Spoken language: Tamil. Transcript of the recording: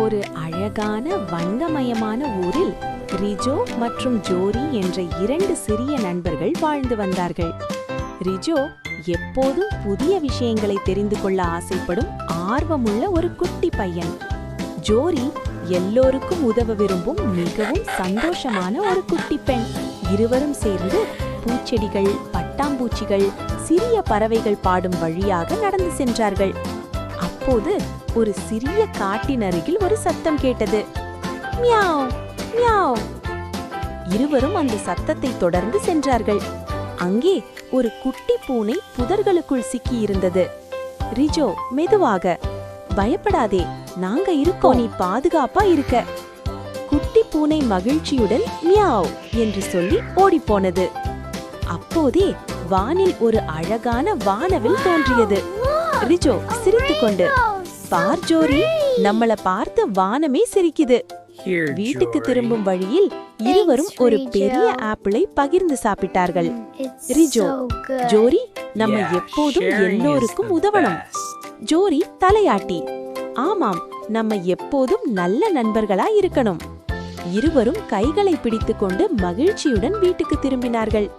ஒரு அழகான வண்ணமயமான ஊரில் ரிஜோ மற்றும் ஜோரி என்ற இரண்டு சிறிய நண்பர்கள் வாழ்ந்து வந்தார்கள். ரிஜோ எப்போதும் புதிய விஷயங்களை தெரிந்து கொள்ள ஆசைப்படும் ஆர்வமுள்ள ஒரு குட்டி பையன். ஜோரி எல்லோருக்கும் உதவ விரும்பும் மிகவும் சந்தோஷமான ஒரு குட்டி பெண். இருவரும் சேர்ந்து பூச்செடிகள், பட்டாம்பூச்சிகள், சிறிய பறவைகள் பாடும் வழியாக நடந்து சென்றார்கள். அப்போது ஒரு சிறிய காட்டின் அருகில் ஒரு சத்தம் கேட்டது. Meow meow. இருவரும் அந்த சத்தத்தை தொடர்ந்து சென்றார்கள். அங்கே ஒரு குட்டி பூனை புதர்களுக்குள் சிக்கி இருந்தது. ரிஜோ மெதுவாக, பயப்படாதே, நாங்க இருக்கோம், நீ பாதுகாப்பா இருக்க. குட்டி பூனை மகிழ்ச்சியுடன் மியாவ் என்று சொல்லி ஓடிப்போனது. அப்போதே வானில் ஒரு அழகான வானவில் தோன்றியது. ரிஜோ சிரித்துக்கொண்டு, பார் ஜோரி, நம்மள பார்த்து வானமே சிரிக்குது. வீட்டுக்கு திரும்பும் வழியில் இருவரும் ஒரு பெரிய ஆப்பிளை பகிர்ந்து சாப்பிட்டார்கள். ரிஜோ, ஜோரி, நம்ம எப்போதும் எல்லோருக்கும் உதவணும். ஜோரி தலையாட்டி, ஆமாம், நம்ம எப்போதும் நல்ல நண்பர்களா இருக்கணும். இருவரும் கைகளை பிடித்துக்கொண்டு மகிழ்ச்சியுடன் வீட்டுக்கு திரும்பினார்கள்.